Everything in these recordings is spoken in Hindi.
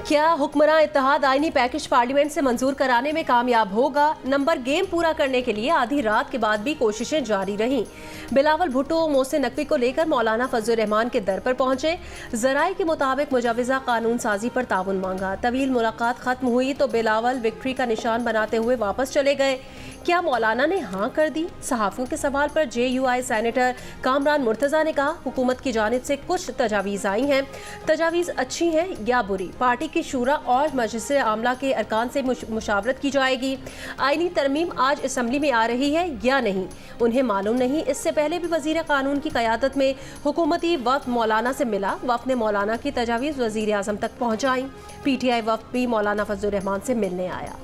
क्या हुक्मरान इत्तेहाद आईनी पैकेज पार्लियामेंट से मंजूर कराने में कामयाब होगा? नंबर गेम पूरा करने के लिए आधी रात के बाद भी कोशिशें जारी रहीं। बिलावल भुट्टो मोहसिन नकवी को लेकर मौलाना फजल रहमान के दर पर पहुंचे। जराये के मुताबिक मुजवजा कानून साजी पर ताउन मांगा। तवील मुलाकात खत्म हुई तो बिलावल विक्ट्री का निशान बनाते हुए वापस चले गए। क्या मौलाना ने हाँ कर दी? सहाफियों के सवाल पर JUI सेनेटर कामरान मुर्तजा ने कहा, हुकूमत की जानिब से कुछ तजावीज़ आई हैं। तजावीज़ अच्छी हैं या बुरी, पार्टी की शूरा और मजलिस आमला के अरकान से मुशावरत की जाएगी। आईनी तरमीम आज असम्बली में आ रही है या नहीं, उन्हें मालूम नहीं। इससे पहले भी वज़ीर कानून की क़यादत में हुकूमती वफ़द मौलाना से मिला। वफ़द ने मौलाना की तजावीज़ वज़ीर आज़म तक पहुँचाई। PTI वफ़द भी मौलाना फजल रहमान से मिलने आया।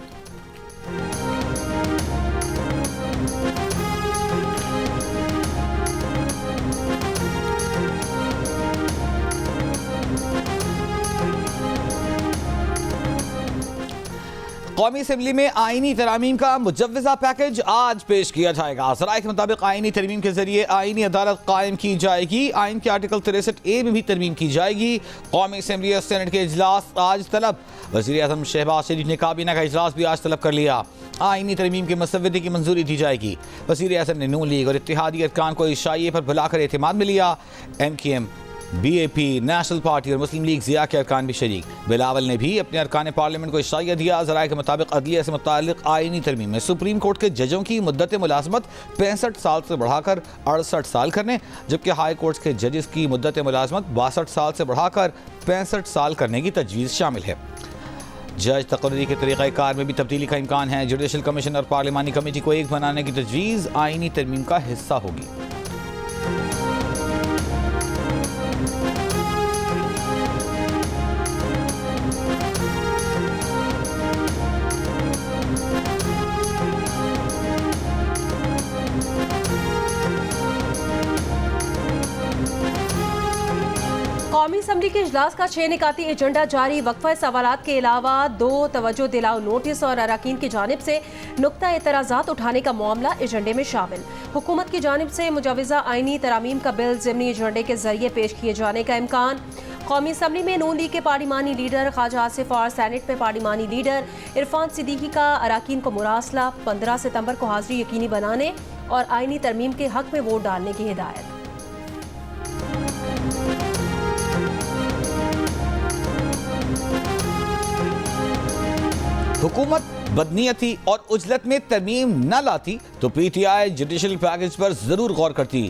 कौमी असम्बली में आईनी तरमीम का मुजव्वजा पैकेज आज पेश किया जाएगा। ज़राए के मुताबिक आईनी तरमीम के जरिए आईनी अदालत कायम की जाएगी। आइन के आर्टिकल 63A में भी तरमीम की जाएगी। कौमी असम्बली और सेनेट के इजलास आज तलब। वज़ीर आज़म शहबाज शरीफ ने काबीना का इजलास भी आज तलब कर लिया। आईनी तरमीम के मसवदे की मंजूरी दी जाएगी। वज़ीर आज़म ने नून लीग और इत्तेहादी अरकान को इशाइये पर बुलाकर एतमाद में लिया। MKM, BAP, नेशनल पार्टी और मुस्लिम लीग ज़िया के अरकान भी शरीक। बिलावल ने भी अपने अरकान पार्लियामेंट को इशाइया दिया। ज़राए के मुताबिक अदलिया से मुताल्लिक़ आईनी तरमीम में सुप्रीम कोर्ट के जजों की मुद्दत मुलाजमत 65 साल से बढ़ाकर 68 साल करने, जबकि हाई कोर्ट के जजेस की मुद्दत मुलाजमत 62 साल से बढ़ाकर 65 साल करने की तजवीज़ शामिल है। जज तकर्री के तरीक़ाकार में भी तब्दीली का इम्कान है। जुडिशल कमीशन और पार्लिमानी कमेटी को एक बनाने की तजवीज़ आईनी तरमीम का हिस्सा होगी। कौमी असम्बली के इजलास का 6 निकाती एजेंडा जारी। वक्फा सवालात के अलावा 2 तवज्जो दिलाओ नोटिस और अरकान की जानिब से नुक्ता एतराज़ात उठाने का मामला एजेंडे में शामिल। हुकूमत की जानिब से मुजवजा आईनी तरामीम का बिल ज़िमनी एजेंडे के जरिए पेश किए जाने का इम्कान। कौमी असम्बली में नून लीग के पार्लिमानी लीडर ख्वाजा आसिफ और सेनेट में पार्लिमानी लीडर इरफान सिद्दीकी का अरकान को मुरासला। 15 सितंबर को हाजिरी यकीनी बनाने और आईनी तरमीम के हक में वोट डालने की हिदायत। हुकूमत बदनीयती और उजलत में तरमीम न लाती तो PTI जुडिशल पैकेज पर जरूर गौर करती।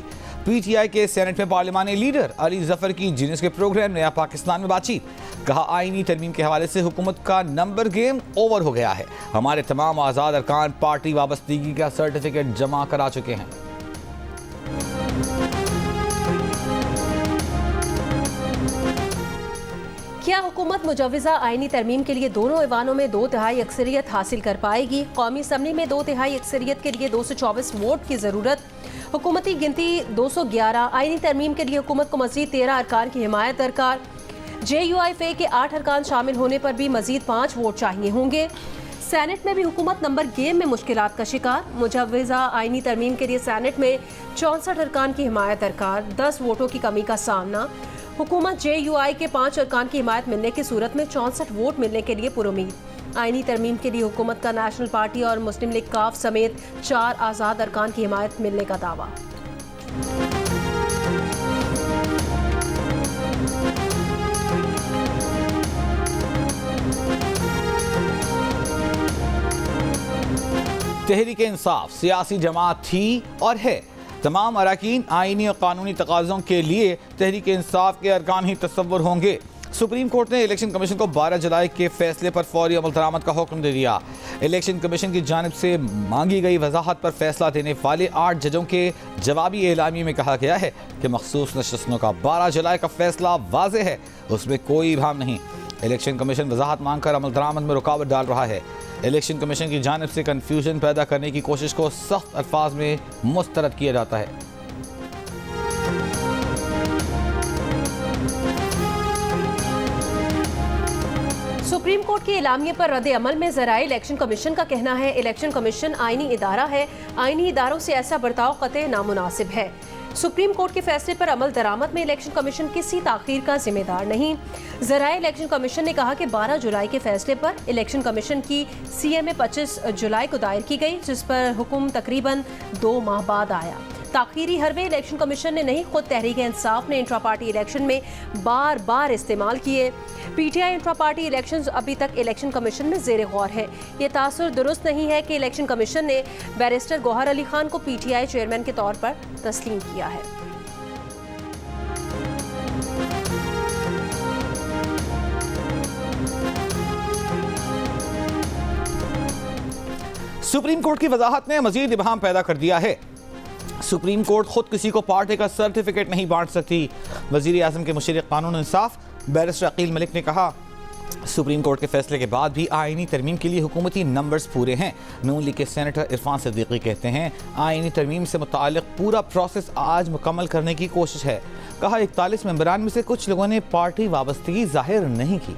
PTI के सेनेट में पार्लिमानी लीडर अली जफर की जीनियस के प्रोग्राम नया पाकिस्तान में बातचीत। कहा, आईनी तरमीम के हवाले से हुकूमत का नंबर गेम ओवर हो गया है। हमारे तमाम आज़ाद अरकान पार्टी वाबस्तगी का सर्टिफिकेट जमा करा चुके हैं। क्या हुकूमत मुजवजा आईनी तरमीम के लिए दोनों ऐवानों में 2/3 अक्सरियत हासिल कर पाएगी? कौमी असम्बली में 2/3 अक्सरियत के लिए 224 वोट की ज़रूरत। हुकूमती गिनती 211। आईनी तरमीम के लिए हुकूमत को मज़ीद 13 अरकान की हिमायत दरकार। JUI फ़े के 8 अरकान शामिल होने पर भी मज़ीद 5 वोट चाहिए होंगे। सेनेट में भी हुकूमत नंबर गेम में मुश्किलात का शिकार। मुजवजा आईनी तरमीम के लिए सेनेट में 64 अरकान की हिमायत दरकार। 10 वोटों की कमी का सामना। हुकूमत JUI के 5 अरकान की हिमायत मिलने की सूरत में 64 वोट मिलने के लिए पुरुमीद। आईनी तरमीम के लिए हुकूमत का नेशनल पार्टी और मुस्लिम लीग काफ समेत 4 आज़ाद अरकान की हिमायत मिलने का दावा। तहरीक इंसाफ सियासी जमात थी और है। तमाम अरकान आईनी और कानूनी तकाज़ों के लिए तहरीक इंसाफ के अरकान ही तस्वुर होंगे। सुप्रीम कोर्ट ने इलेक्शन कमीशन को 12 जुलाई के फैसले पर फौरी अमल दरामद का हुक्म दे दिया। इलेक्शन कमीशन की जानिब से मांगी गई वजाहत पर फैसला देने वाले 8 जजों के जवाबी एलामी में कहा गया है कि मखसूस नशस्तों का 12 जुलाई का फैसला वाज़ेह है, उसमें कोई इबहम नहीं। इलेक्शन कमीशन वजाहत मांगकर अमल दरामद में रुकावट डाल रहा है। इलेक्शन कमीशन की जानिब से कन्फ्यूजन पैदा करने की कोशिश को सख्त अल्फाज में मुस्तरद किया जाता है। सुप्रीम कोर्ट के एलामिये पर रद्द अमल में ज़राए इलेक्शन कमीशन का कहना है, इलेक्शन कमीशन आईनी इदारा है, आईनी इदारों से ऐसा बर्ताव कतई नामुनासिब है। सुप्रीम कोर्ट के फैसले पर अमल दरामद में इलेक्शन कमीशन किसी ताखीर का जिम्मेदार नहीं। ज़राए इलेक्शन कमीशन ने कहा कि 12 जुलाई के फैसले पर इलेक्शन कमीशन की CMA 25 जुलाई को दायर की गई, जिस पर हुक्म तकरीबन 2 माह बाद आया। ताखीरी हरबे इलेक्शन कमीशन ने नहीं, खुद तहरीक इंसाफ ने इंट्रा पार्टी इलेक्शन में बार बार इस्तेमाल किए। PTI इंट्रा पार्टी इलेक्शंस अभी तक इलेक्शन कमीशन में ज़ेर गौर है। ये तासुर दुरुस्त नहीं है कि इलेक्शन कमीशन ने बैरिस्टर गौहर अली खान को PTI चेयरमैन के तौर पर तस्लीम किया है। सुप्रीम कोर्ट की वजाहत ने मजीद इबहम पैदा कर दिया है। सुप्रीम कोर्ट खुद किसी को पार्टी का सर्टिफिकेट नहीं बांट सकती। वजीर आजम के मुशीर कानून इंसाफ बैरिस्टर अकील मलिक ने कहा, सुप्रीम कोर्ट के फैसले के बाद भी आईनी तरमीम के लिए हुकूमती नंबर्स पूरे हैं। नून लीग के सेनेटर इरफान सिद्दीकी कहते हैं, आईनी तरमीम से मुताल्लिक पूरा प्रोसेस आज मुकम्मल करने की कोशिश है। कहा, 41 मेंबरान में से कुछ लोगों ने पार्टी वाबस्तगी जाहिर नहीं की।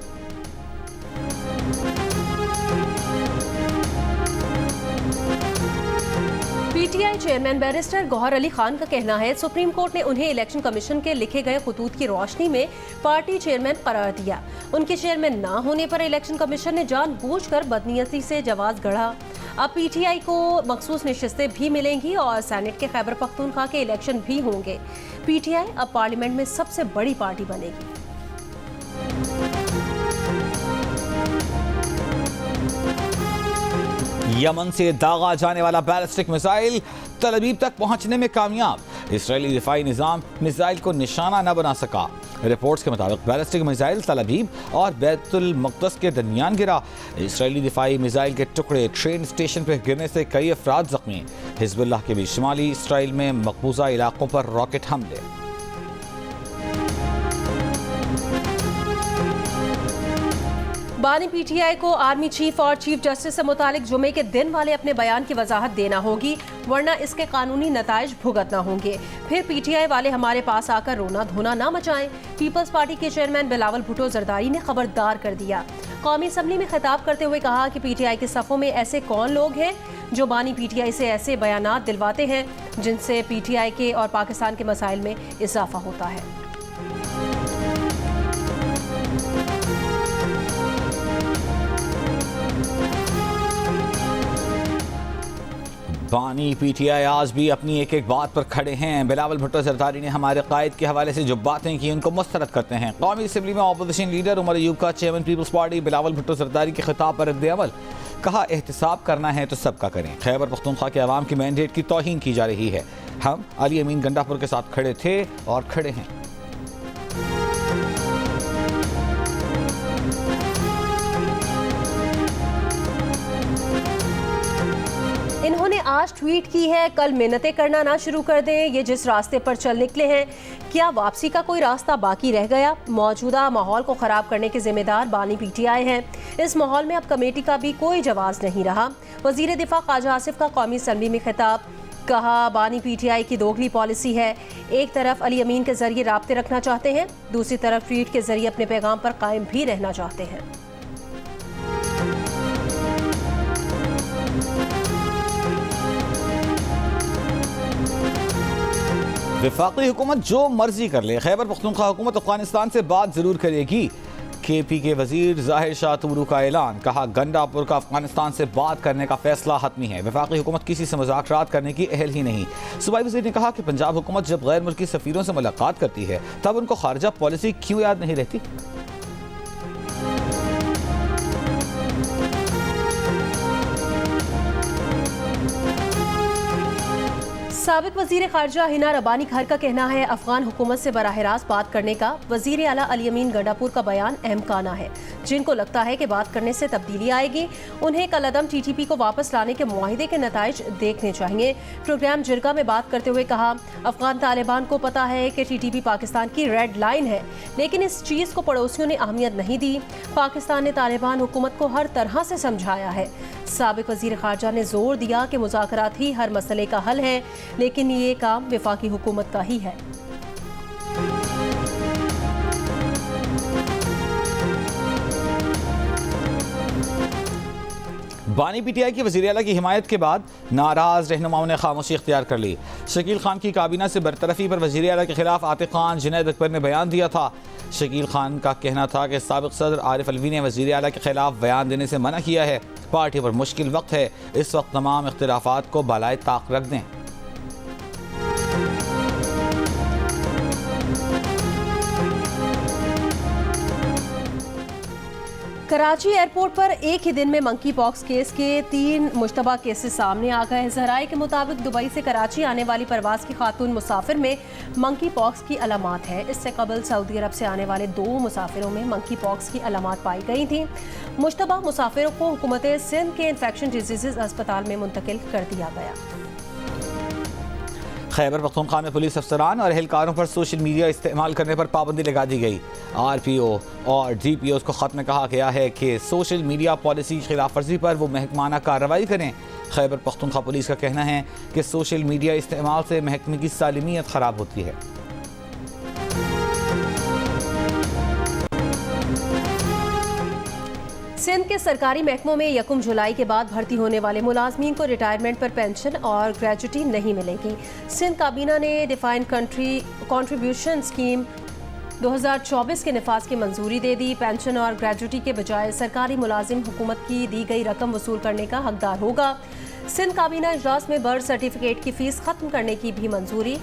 PTI chairman barrister Gohar Ali Khan का कहना है, सुप्रीम कोर्ट ने उन्हें इलेक्शन कमीशन के लिखे गए खतूत की रोशनी में पार्टी चेयरमैन करार दिया। उनके चेयरमैन ना होने पर इलेक्शन कमीशन ने जानबूझकर बदनीयती से जवाब गढ़ा। अब PTI को मखसूस नशिस्तें भी मिलेंगी और सेनेट के खैबर पख्तूनख्वा के इलेक्शन भी होंगे। PTI अब पार्लियामेंट में सबसे बड़ी पार्टी बनेगी। यमन से दागा जाने वाला बैलिस्टिक मिसाइल तल अबीब तक पहुंचने में कामयाब। इसराइली दिफाई निजाम मिसाइल को निशाना न बना सका। रिपोर्ट्स के मुताबिक बैलिस्टिक मिसाइल तल अबीब और बैतुल मक़दस के दरमियान गिरा। इसराइली दिफाई मिसाइल के टुकड़े ट्रेन स्टेशन पर गिरने से कई अफराद जख्मी। हिजबुल्लाह के भी शुमाली इसराइल में मकबूजा इलाकों पर रॉकेट हमले। बानी PTI को आर्मी चीफ और चीफ जस्टिस से मुतालिक जुमे के दिन वाले अपने बयान की वजाहत देना होगी, वरना इसके कानूनी नताइज भुगतना होंगे। फिर PTI वाले हमारे पास आकर रोना धोना ना मचाएं। पीपल्स पार्टी के चेयरमैन बिलावल भुट्टो जरदारी ने खबरदार कर दिया। कौमी असम्बली में खिताब करते हुए कहा कि PTI के सफ़ों में ऐसे कौन लोग हैं जो बानी PTI से ऐसे बयानात दिलवाते हैं जिनसे PTI के और पाकिस्तान के मसाइल में इजाफा होता है। बानी PTI आज भी अपनी एक एक बात पर खड़े हैं। बिलावल भुट्टो जरदारी ने हमारे कायद के हवाले से जो बातें की उनको मुस्तरद करते हैं। कौमी असम्बली में अपोजिशन लीडर उमर अयूब का चेयरमैन पीपल्स पार्टी बिलावल भुट्टो जरदारी के खिताब पर रद्द अमल। कहा, एहतिसाब करना है तो सबका करें। खैबर पख्तूनख्वा के अवाम की मैंडेट की तौहीन की जा रही है। हम अली अमीन गंडापुर के साथ खड़े थे और खड़े हैं। इन्होंने आज ट्वीट की है, कल मिन्नतें करना ना शुरू कर दें। ये जिस रास्ते पर चल निकले हैं, क्या वापसी का कोई रास्ता बाकी रह गया? मौजूदा माहौल को ख़राब करने के जिम्मेदार बानी PTI हैं। इस माहौल में अब कमेटी का भी कोई जवाब नहीं रहा। वज़ीर दिफा ख्वाजा आसिफ का कौमी असम्बली में खिताब। कहा, बानी PTI की दोगली पॉलिसी है। एक तरफ अली अमीन के जरिए राब्ते रखना चाहते हैं, दूसरी तरफ ट्वीट के जरिए अपने पैगाम पर कायम भी रहना चाहते हैं। वफाकी हुकूमत जो मर्जी कर ले, खैबर पख्तूनख्वा हुकूमत अफगानिस्तान से बात जरूर करेगी। KP के वजीर जाहिर शाह तुमरू का ऐलान। कहा, गंडापुर का अफगानिस्तान से बात करने का फैसला हतमी है। वफाकी हुकूमत किसी से मुज़ाकरात करने की अहल ही नहीं। सूबाई वजीर ने कहा कि पंजाब हुकूमत जब गैर मुल्की सफीरों से मुलाकात करती है तब उनको खारजा पॉलिसी क्यों याद नहीं रहती। साबिक वजीर खारजा हिना रब्बानी खार का कहना है, अफगान हुकूमत से बराह रास्त बात करने का वजीर आला अली अमीन गंडापुर का बयान अहमकाना है। जिनको लगता है कि बात करने से तब्दीली आएगी, उन्हें कलअदम TTP को वापस लाने के मुआहिदे के नताइज देखने चाहिए। प्रोग्राम जिरगा में बात करते हुए कहा, अफगान तालिबान को पता है कि TTP पाकिस्तान की रेड लाइन है, लेकिन इस चीज़ को पड़ोसियों ने अहमियत नहीं दी। पाकिस्तान ने तालिबान हुकूमत को हर तरह से समझाया है। साबिक वजीर खारजा ने जोर दिया कि मुज़ाकरात ही हर मसले का हल है, लेकिन ये काम वफाकी हुकूमत का ही है। बानी पीटीआई की वज़ीर आला की हिमायत के बाद नाराज रहनुमाओं ने खामोशी इख्तियार कर ली। शकील खान की काबीना से बरतरफी पर वज़ीर आला के खिलाफ आतिफ खान, जुनैद अकबर ने बयान दिया था। शकील खान का कहना था कि साबिक़ सदर आरिफ अलवी ने वज़ीर आला के खिलाफ बयान देने से मना किया है। पार्टी पर मुश्किल वक्त है, इस वक्त तमाम इख्तिलाफ़ात को बालाए ताक रख दें। कराची एयरपोर्ट पर एक ही दिन में मंकी पॉक्स केस के 3 मुश्तबा केसेस सामने आ गए। ज़राए के मुताबिक दुबई से कराची आने वाली परवाज की खातून मुसाफिर में मंकी पॉक्स की अलामात है। इससे कबल सऊदी अरब से आने वाले 2 मुसाफिरों में मंकी पॉक्स की अलामात पाई गई थी। मुश्तबा मुसाफिरों को हुकूमत सिंध के इन्फेक्शन डिजीज़ अस्पताल में मुंतकिल कर दिया गया। खैबर पख्तूनख्वा में पुलिस अफसरान और एहलकारों पर सोशल मीडिया इस्तेमाल करने पर पाबंदी लगा दी गई। RPO और DPO को ख़त में कहा गया है कि सोशल मीडिया पॉलिसी की खिलाफ वर्जी पर वो महकमाना कार्रवाई करें। खैबर पख्तूनख्वा पुलिस का कहना है कि सोशल मीडिया इस्तेमाल से महकमे की सालिमियत ख़राब होती है। सिंध के सरकारी महकमों में 1 जुलाई के बाद भर्ती होने वाले मुलाजमीन को रिटायरमेंट पर पेंशन और ग्रेजुटी नहीं मिलेगी। सिंध काबीना ने डिफाइंड कंट्रीब्यूशन स्कीम 2024 के निफाज की मंजूरी दे दी। पेंशन और ग्रेजुटी के बजाय सरकारी मुलाजिम हुकूमत की दी गई रकम वसूल करने का हकदार होगा। सिंध काबीना इजलास में बर्थ सर्टिफिकेट की फीस खत्म करने की भी मंजूरी।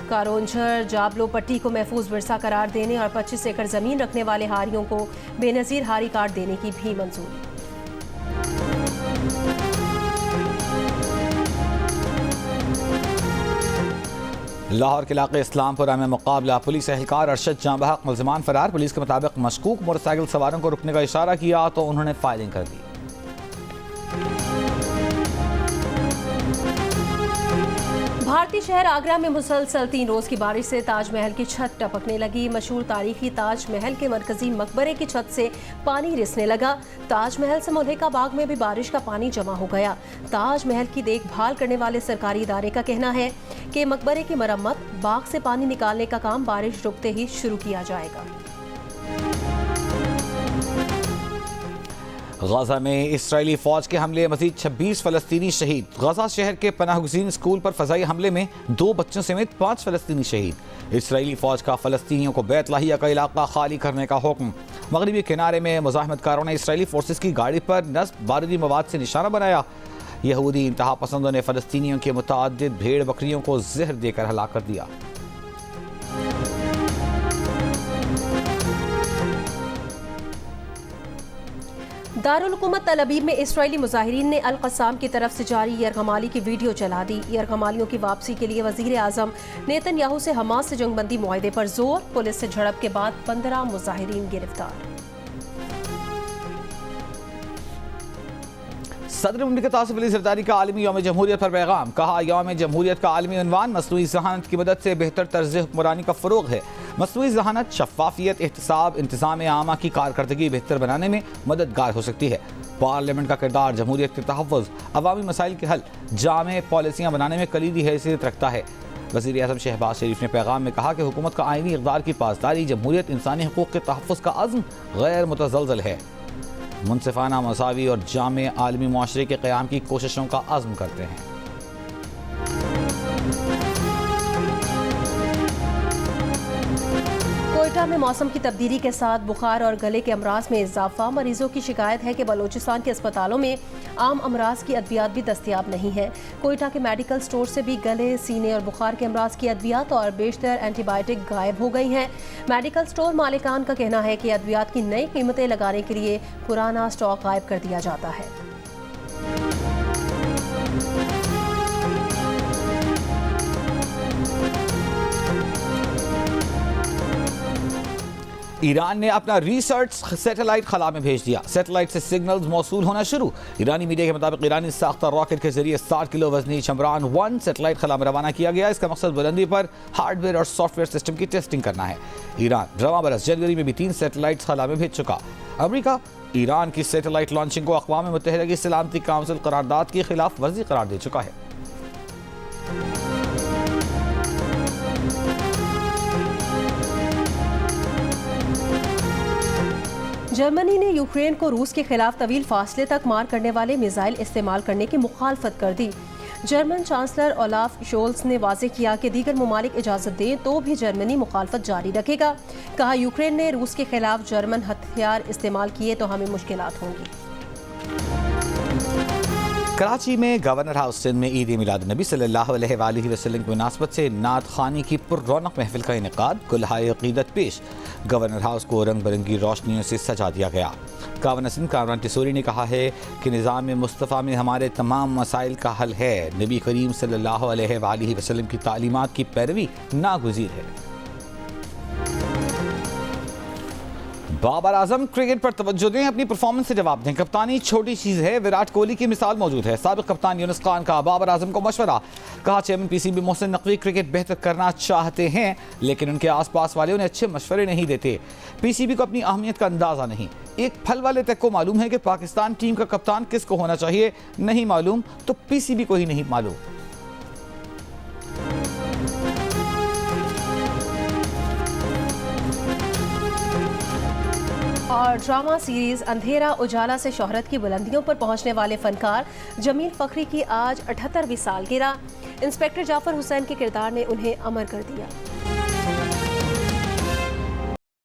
कारोंझर जाबलो पट्टी को महफूज विरसा करार देने और 25 एकड़ जमीन रखने वाले हारियों को बेनजीर हारी कार्ड देने की भी मंजूरी। लाहौर के इलाके इस्लामपुरा में मुकाबला, पुलिस एहलकार अरशद जाँ बहक, मुल्ज़िमान फरार। पुलिस के मुताबिक मशकूक मोटरसाइकिल सवारों को रुकने का इशारा किया तो उन्होंने फायरिंग कर दी। भारतीय शहर आगरा में मुसलसल 3 रोज की बारिश से ताजमहल की छत टपकने लगी। मशहूर तारीखी ताजमहल के मरकजी मकबरे की छत से पानी रिसने लगा। ताजमहल से मुल्हिका बाग में भी बारिश का पानी जमा हो गया। ताजमहल की देखभाल करने वाले सरकारी इदारे का कहना है कि मकबरे की मरम्मत, बाग से पानी निकालने का काम बारिश रुकते ही शुरू किया जाएगा। गजा में इसराइली फौज के हमले, मजीद 26 फलस्तीनी शहीद। गजा शहर के पनाहगुज़ीन स्कूल पर फजाई हमले में 2 बच्चों समेत 5 फलस्तीनी शहीद। इसराइली फौज का फलस्तीनियों को बैत लाहिया का इलाका खाली करने का हुक्म। मगरबी किनारे में मुजाहिमतकारों ने इसराइली फोर्सेस की गाड़ी पर नस्ब बारूदी मवाद से निशाना बनाया। यहूदी इंतहा पसंदों ने फलस्तीनियों के मुताद्दिद भेड़ बकरियों को जहर देकर हलाक कर दिया। दारुल हुकूमत तल अबीब में इसराइली मुजाहिरीन ने अल-क़स्साम की तरफ से जारी यरगमाली की वीडियो चला दी। यरगमालियों की वापसी के लिए वज़ीर आज़म नेतन्याहू से हमास से जंगबंदी मुआहदे पर जोर। पुलिस से झड़प के बाद 15 मुजाहिरीन गिरफ्तार। सदर मुमलिकत आसिफ अली ज़रदारी का आलमी यौम जमहूरियत पर पैगाम। कहा, यौम जमहूरियत का आलमी उन्वान मसनूई ज़हानत की मदद से बेहतर तर्ज हुक्मरानी का फ़रोग़ है। मसनूई ज़हानत शफ़ाफ़ियत, एहतिसाब, इंतज़ाम आमा की कारकर्दगी बेहतर बनाने में मददगार हो सकती है। पार्लियामेंट का किरदार जमहूरियत के तहफ़्फ़ुज़, अवामी मसाइल के हल, जामे पॉलिसियाँ बनाने में कलीदी हैसियत रखता है। वज़ीर आज़म शहबाज शरीफ ने पैगाम में कहा कि हुकूमत का आइनी इक़दार की पासदारी, जमहूरियत, इंसानी हकूक़ के तहफ़्फ़ुज़ का अज़्म गैर मुतज़लज़ल है। मुनसिफ़ाना, मसावी और जामे आलमी मुआशरे के क़याम की कोशिशों का अज़्म करते हैं। कोयटा में मौसम की तब्दीली के साथ बुखार और गले के अमराज में इजाफा। मरीजों की शिकायत है कि बलोचिस्तान के अस्पतालों में आम अमराज की अद्वियात भी दस्तयाब नहीं है। कोयटा के मेडिकल स्टोर से भी गले, सीने और बुखार के अमराज की अद्वियात और बेशतर एंटीबायोटिक गायब हो गई हैं। मेडिकल स्टोर मालिकान का कहना है कि अद्वियात की नई कीमतें लगाने के लिए पुराना स्टॉक गायब कर दिया जाता है। ईरान ने अपना रिसर्च सैटेलाइट खला में भेज दिया। सैटेलाइट से सिग्नल्स मौसूल होना शुरू। ईरानी मीडिया के मुताबिक ईरानी साख्ता रॉकेट के जरिए 60 किलो वजनी चमरान 1 सैटेलाइट खला में रवाना किया गया। इसका मकसद बुलंदी पर हार्डवेयर और सॉफ्टवेयर सिस्टम की टेस्टिंग करना है। ईरान रवां बरस जनवरी में भी 3 सैटेलाइट खला में भेज चुका। अमेरिका ईरान की सैटेलाइट लॉन्चिंग को अक़वाम मुत्तहिदा की सलामती काउंसिल करारदाद की खिलाफ वर्जी करार दे चुका है। जर्मनी ने यूक्रेन को रूस के खिलाफ तवील फासले तक मार करने वाले मिसाइल इस्तेमाल करने की मुखालफत कर दी। जर्मन चांसलर ओलाफ शोल्स ने वाजे किया कि दीगर ममालिक इजाज़त दें तो भी जर्मनी मुखालफत जारी रखेगा। कहा, यूक्रेन ने रूस के खिलाफ जर्मन हथियार इस्तेमाल किए तो हमें मुश्किलात होंगी। कराची में गवर्नर हाउस सिंध में ईद मिलाद नबी सल्लल्लाहु अलैहि वसल्लम की मुनासबत से नात खानी की पुररौनक महफिल का इनेकाद। कुल्हाए अक़ीदत पेश। गवर्नर हाउस को रंग बिरंगी रोशनियों से सजा दिया गया। गवर्नर सिंध कामरान टिसोरी ने कहा है कि निज़ाम मुस्तफ़ा में हमारे तमाम मसाइल का हल है। नबी करीम सल्लल्लाहु अलैहि वसल्लम की तालीमात की पैरवी नागुज़ीर है। बाबर आजम क्रिकेट पर तवज्जो दें, अपनी परफॉर्मेंस से जवाब दें। कप्तानी छोटी चीज़ है, विराट कोहली की मिसाल मौजूद है। साबिक़ कप्तान यूनुस खान का बाबर आजम को मशवरा। कहा, chairman PCB Mohsin Naqvi cricket बेहतर करना चाहते हैं लेकिन उनके आसपास वाले उन्हें अच्छे मशवरे नहीं देते। पीसीबी को अपनी अहमियत का अंदाज़ा नहीं। एक फल वाले तक को मालूम है कि पाकिस्तान टीम का कप्तान किसको होना चाहिए, नहीं मालूम तो पीसीबी को ही नहीं मालूम। और ड्रामा सीरीज अंधेरा उजाला से शोहरत की बुलंदियों पर पहुंचने वाले फनकार जमील फखरी की आज 78वीं सालगिरह। इंस्पेक्टर जाफर हुसैन के किरदार ने उन्हें अमर कर दिया।